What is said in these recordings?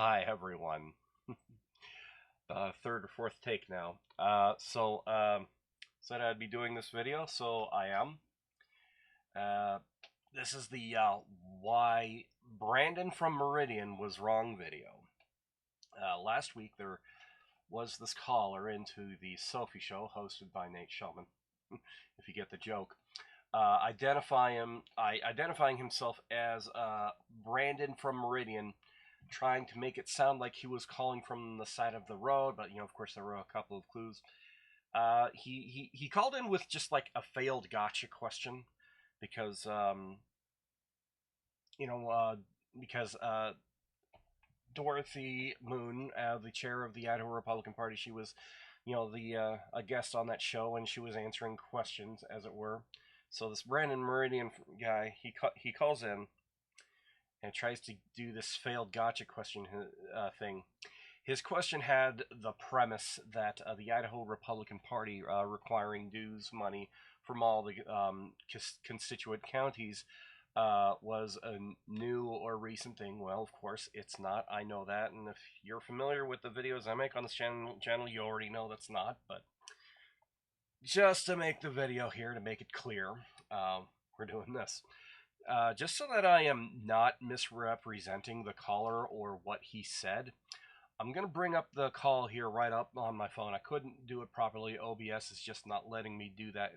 Hi everyone. Third or fourth take now. Said I'd be doing this video, so I am. Uh, this is the why Brandon from Meridian was wrong video. Last week there was this caller into the Sophie Show hosted by Nate Shellman, if you get the joke. Identifying himself as Brandon from Meridian, trying to make it sound like he was calling from the side of the road, but of course, there were a couple of clues. He called in with just like a failed gotcha question because you know uh, because Dorothy Moon, the chair of the Idaho Republican Party, she was the a guest on that show, and she was answering questions, as it were. So this Brandon Meridian guy, he calls in and tries to do this failed gotcha question thing. His question had the premise that the Idaho Republican Party requiring dues money from all the constituent counties was a new or recent thing. Well, of course, it's not. I know that, and if you're familiar with the videos I make on this channel, you already know that's not. But just to make the video here, to make it clear, we're doing this. Just so that I am not misrepresenting the caller or what he said, I'm going to bring up the call here right up on my phone. I couldn't do it properly. OBS is just not letting me do that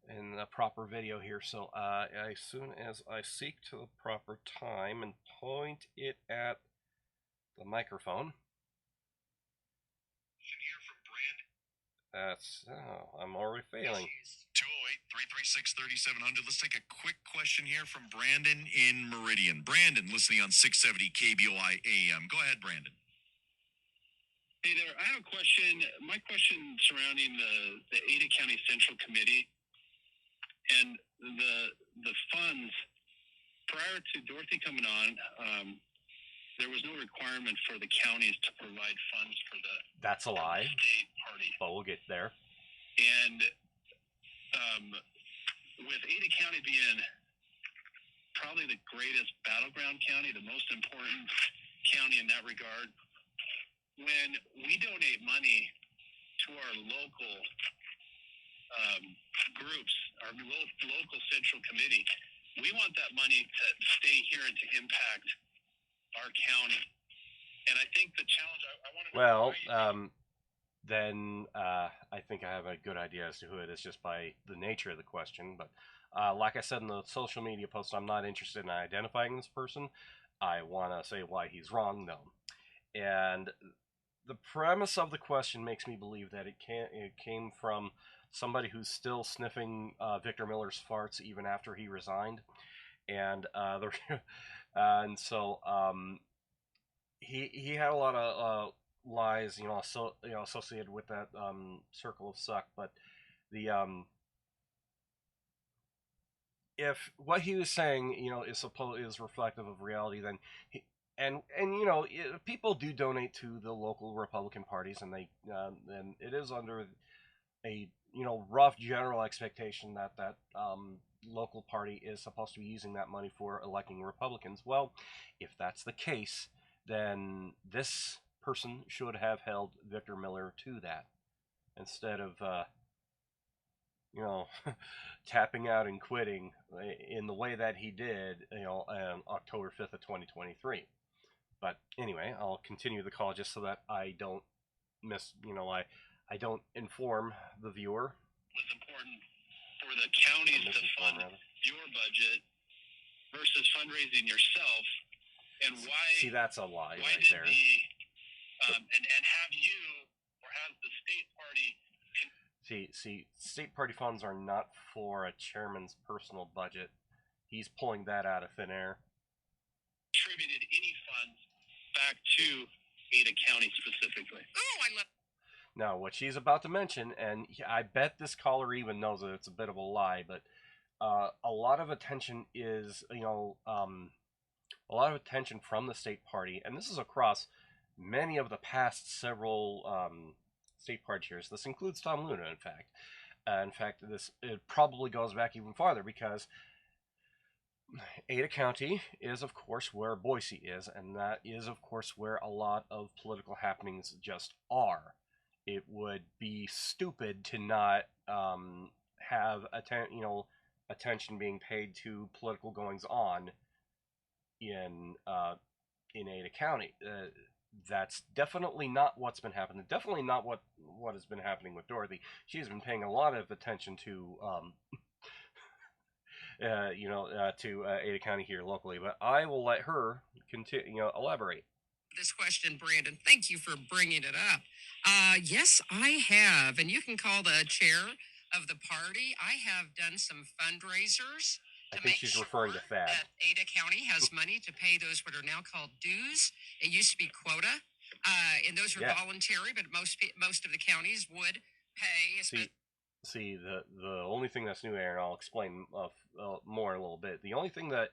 in a proper video here. So as soon as I seek to the proper time and point it at the microphone. I'm already failing. 208-336-3700. Let's take a quick question here from Brandon in Meridian. Brandon, listening on 670 KBOI AM. Go ahead, Brandon. Hey there. I have a question. My question surrounding the Ada County Central Committee and the funds. Prior to Dorothy coming on, there was no requirement for the counties to provide funds for the That's a lie. State party. But we'll get there. And with Ada County being probably the greatest battleground county, the most important county in that regard, when we donate money to our local groups, our local central committee, we want that money to stay here and to impact our county. And I think the challenge I want to know. Then I think I have a good idea as to who it is just by the nature of the question. But like I said in the social media post, I'm not interested in identifying this person. I want to say why he's wrong, though. And the premise of the question makes me believe that it came from somebody who's still sniffing Victor Miller's farts even after he resigned. And so he had a lot of lies, associated with that circle of suck. But the if what he was saying, is reflective of reality, then people do donate to the local Republican parties, and and it is under a rough general expectation that local party is supposed to be using that money for electing Republicans. Well, if that's the case, then this person should have held Victor Miller to that instead of tapping out and quitting in the way that he did on October 5th of 2023. But anyway, I'll continue the call just so that I don't I don't inform the viewer. It's important for the counties to fund your budget versus fundraising yourself, and why? See, that's a lie right there. And have you or has the state party? See, state party funds are not for a chairman's personal budget. He's pulling that out of thin air. Contributed any funds back to Ada County specifically? Oh, I love. Now, what she's about to mention, and I bet this caller even knows that it's a bit of a lie, but a lot of attention is, a lot of attention from the state party, and this is across many of the past several state party chairs. This includes Tom Luna, in fact. It probably goes back even farther, because Ada County is, of course, where Boise is, and that is, of course, where a lot of political happenings just are. It would be stupid to not have attention being paid to political goings on in Ada County. That's definitely not what's been happening. Definitely not what has been happening with Dorothy. She's been paying a lot of attention to Ada County here locally, but I will let her continue, elaborate. This question, Brandon. Thank you for bringing it up. Yes, I have, and you can call the chair of the party. I have done some fundraisers I to think make she's sure referring to Thad. that Ada County has money to pay those what are now called dues. It used to be quota, and those are Yeah. voluntary, but most of the counties would pay. See, the only thing that's new here, and I'll explain more in a little bit. The only thing that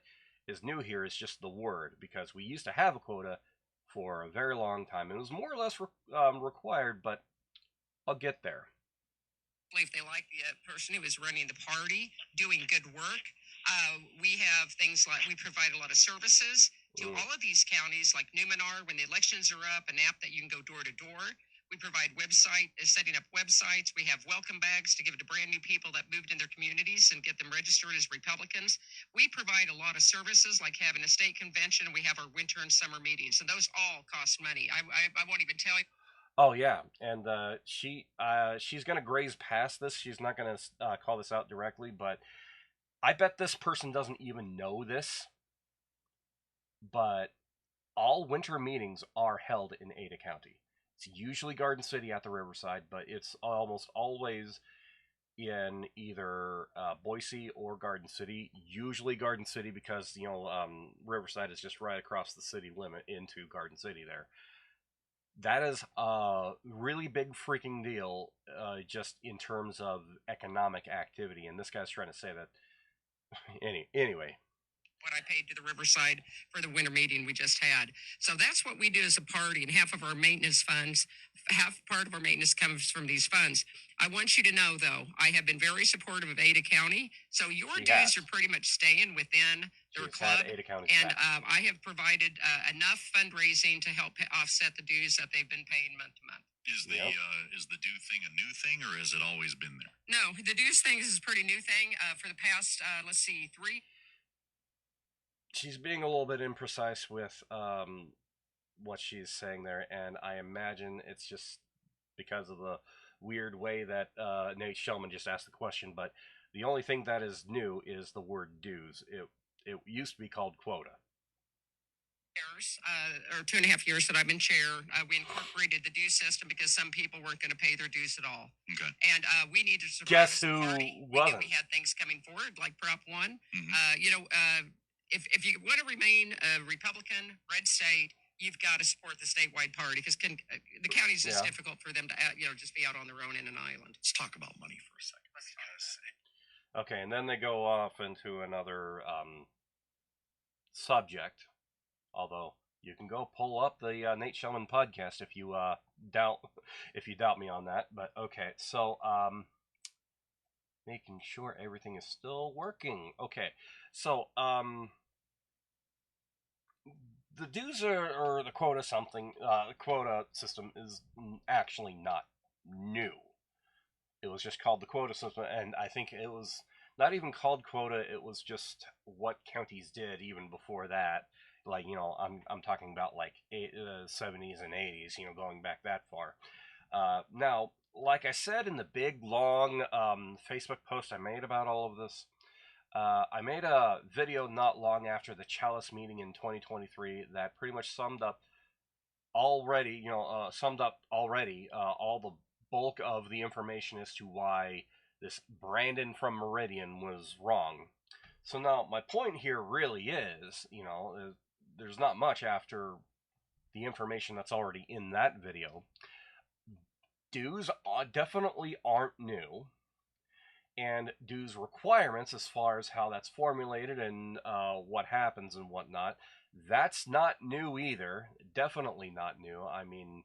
is new here is just the word, because we used to have a quota for a very long time. It was more or less required, but I'll get there. If they like the person who is running the party, doing good work. We have things like we provide a lot of services to all of these counties, like Numenor, when the elections are up, an app that you can go door to door. We provide setting up websites. We have welcome bags to give to brand new people that moved in their communities and get them registered as Republicans. We provide a lot of services like having a state convention. We have our winter and summer meetings, and those all cost money. I won't even tell you. Oh yeah, and she's gonna graze past this. She's not gonna call this out directly, but I bet this person doesn't even know this. But all winter meetings are held in Ada County. It's usually Garden City at the Riverside, but it's almost always in either Boise or Garden City. Usually Garden City because Riverside is just right across the city limit into Garden City there. That is a really big freaking deal, just in terms of economic activity. And this guy's trying to say that. Anyway. What I paid to the Riverside for the winter meeting we just had. So that's what we do as a party, and half of our maintenance funds, half part of our maintenance comes from these funds. I want you to know, though, I have been very supportive of Ada County. So your dues are pretty much staying within their club. Ada County and I have provided enough fundraising to help offset the dues that they've been paying month to month. Is the due thing a new thing, or has it always been there? No, the dues thing is a pretty new thing for the past, 3. She's being a little bit imprecise with what she's saying there, and I imagine it's just because of the weird way that Nate Shellman just asked the question. But the only thing that is new is the word dues. It used to be called quota. Years, or 2.5 years that I've been chair, we incorporated the due system because some people weren't going to pay their dues at all. Okay. And we needed to survive. Guess who wasn't? We had things coming forward, like Prop 1. Mm-hmm. If you want to remain a Republican, red state, you've got to support the statewide party because the counties is difficult for them to, just be out on their own in an island. Let's talk about money for a second. Okay, and then they go off into another subject. Although you can go pull up the Nate Shellman podcast if you doubt me on that. But okay, so making sure everything is still working. Okay, so the dues or the quota quota system is actually not new. It was just called the quota system, and I think it was not even called quota. It was just what counties did even before that. Like, I'm talking about like 70s and 80s, going back that far. Now, like I said in the big, long Facebook post I made about all of this, I made a video not long after the Chalice meeting in 2023 that pretty much summed up already all the bulk of the information as to why this Brandon from Meridian was wrong. So now my point here really is, there's not much after the information that's already in that video. Dues definitely aren't new. And dues requirements, as far as how that's formulated and what happens and whatnot, that's not new either. Definitely not new. I mean,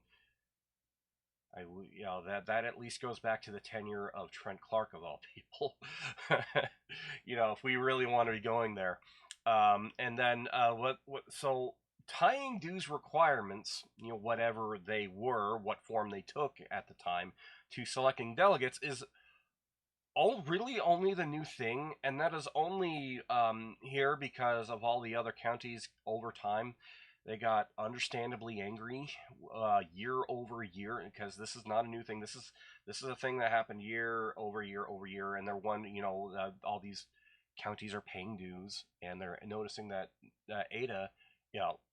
that at least goes back to the tenure of Trent Clark, of all people. If we really want to be going there. And then so tying dues requirements, whatever they were, what form they took at the time, to selecting delegates is really only the new thing, and that is only here because of all the other counties over time. They got understandably angry year over year, because this is not a new thing. This is a thing that happened year over year over year, and they're all these counties are paying dues, and they're noticing that Ada,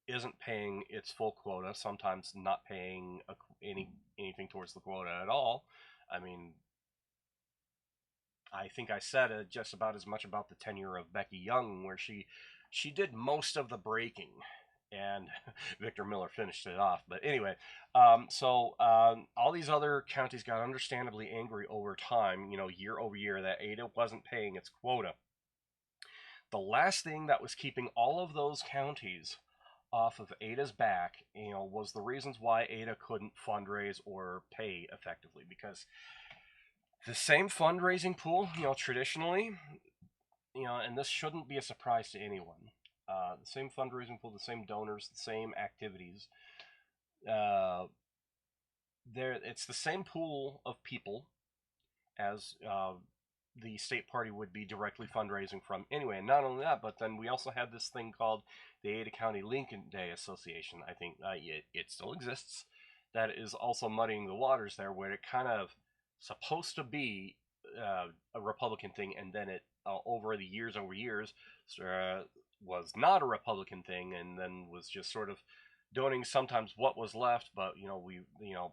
isn't paying its full quota. Sometimes not paying anything towards the quota at all. I mean, I think I said just about as much about the tenure of Becky Young, where she did most of the breaking, and Victor Miller finished it off. But anyway, all these other counties got understandably angry over time, year over year, that Ada wasn't paying its quota. The last thing that was keeping all of those counties off of Ada's back, was the reasons why Ada couldn't fundraise or pay effectively, because the same fundraising pool, traditionally, and this shouldn't be a surprise to anyone. The same fundraising pool, the same donors, the same activities. It's the same pool of people as the state party would be directly fundraising from anyway. And not only that, but then we also had this thing called the Ada County Lincoln Day Association. I think it still exists. That is also muddying the waters there, where it kind of supposed to be a Republican thing, and then it over years was not a Republican thing, and then was just sort of donating sometimes what was left, but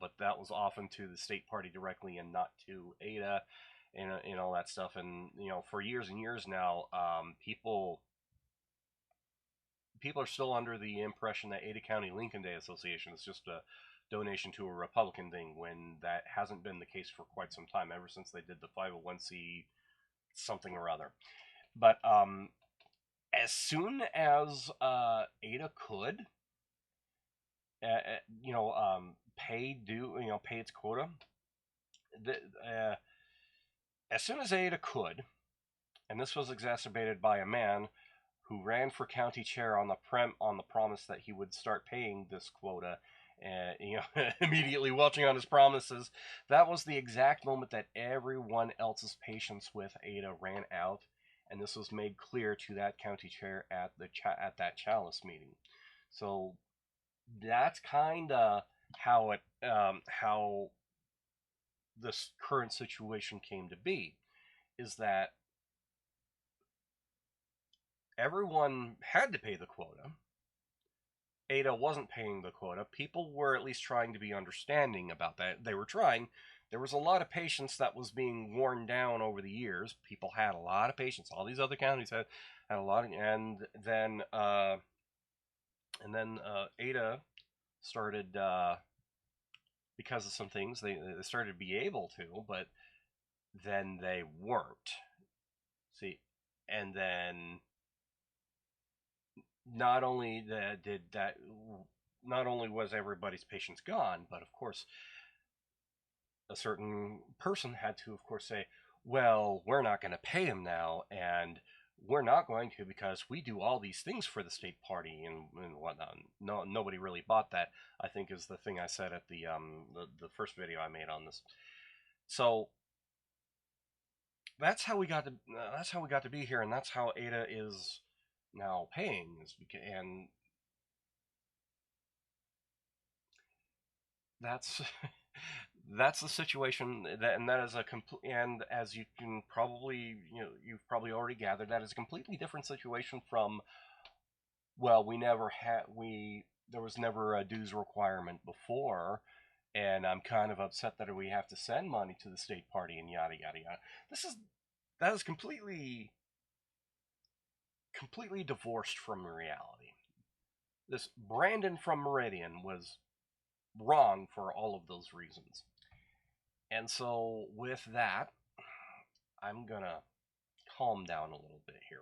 but that was often to the state party directly and not to Ada, and all that stuff. And for years and years now, people are still under the impression that Ada County Lincoln Day Association is just a donation to a Republican thing, when that hasn't been the case for quite some time, ever since they did the 501c something or other. But as soon as Ada could, pay its quota, as soon as Ada could, and this was exacerbated by a man who ran for county chair on the promise that he would start paying this quota, immediately welching on his promises. That was the exact moment that everyone else's patience with Ada ran out, and this was made clear to that county chair at that chalice meeting. So that's kind of how this current situation came to be, is that everyone had to pay the quota. Ada wasn't paying the quota. People were at least trying to be understanding about that. They were trying. There was a lot of patience that was being worn down over the years. People had a lot of patience. All these other counties had a lot of, and then Ada started, because of some things, they started to be able to, but then they weren't. See, and then not only was everybody's patience gone, but of course a certain person had to, of course, say, well, we're not going to pay him now, and we're not going to, because we do all these things for the state party and whatnot. No, nobody really bought that, I think, is the thing I said at the first video I made on this. So that's how we got to be here, and that's how Ada is now paying, and that's that's the situation, and that is and as you can probably, you've probably already gathered, that is a completely different situation from, well, there was never a dues requirement before, and I'm kind of upset that we have to send money to the state party and yada yada yada. That is completely divorced from reality. This Brandon from Meridian was wrong for all of those reasons. And so with that, I'm gonna calm down a little bit here.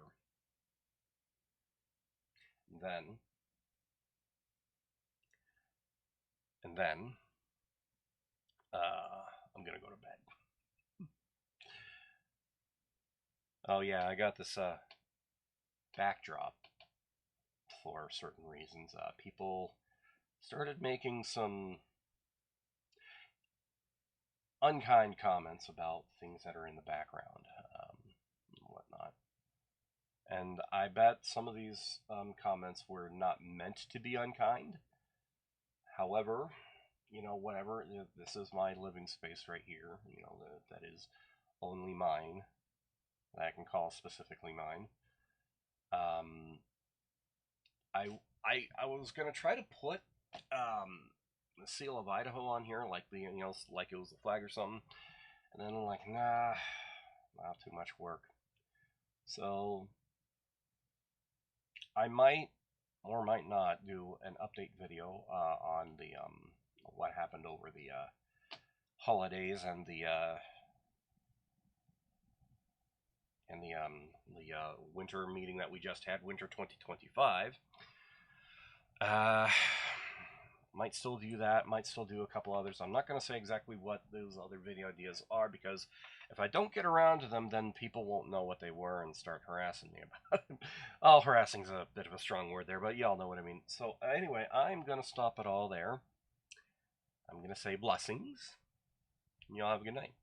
And then I'm gonna go to bed. Oh yeah, I got this backdrop for certain reasons. People started making some unkind comments about things that are in the background, and whatnot. And I bet some of these comments were not meant to be unkind. However, whatever, this is my living space right here, that is only mine, that I can call specifically mine. I was gonna try to put the seal of Idaho on here, like like it was the flag or something, and then I'm like, nah, not too much work. So I might or might not do an update video on the what happened over the holidays and the winter meeting that we just had, winter 2025. Might still do that, might still do a couple others. I'm not going to say exactly what those other video ideas are, because if I don't get around to them, then people won't know what they were and start harassing me about it. Oh, harassing's a bit of a strong word there, but y'all know what I mean. So anyway, I'm going to stop it all there. I'm going to say blessings, and y'all have a good night.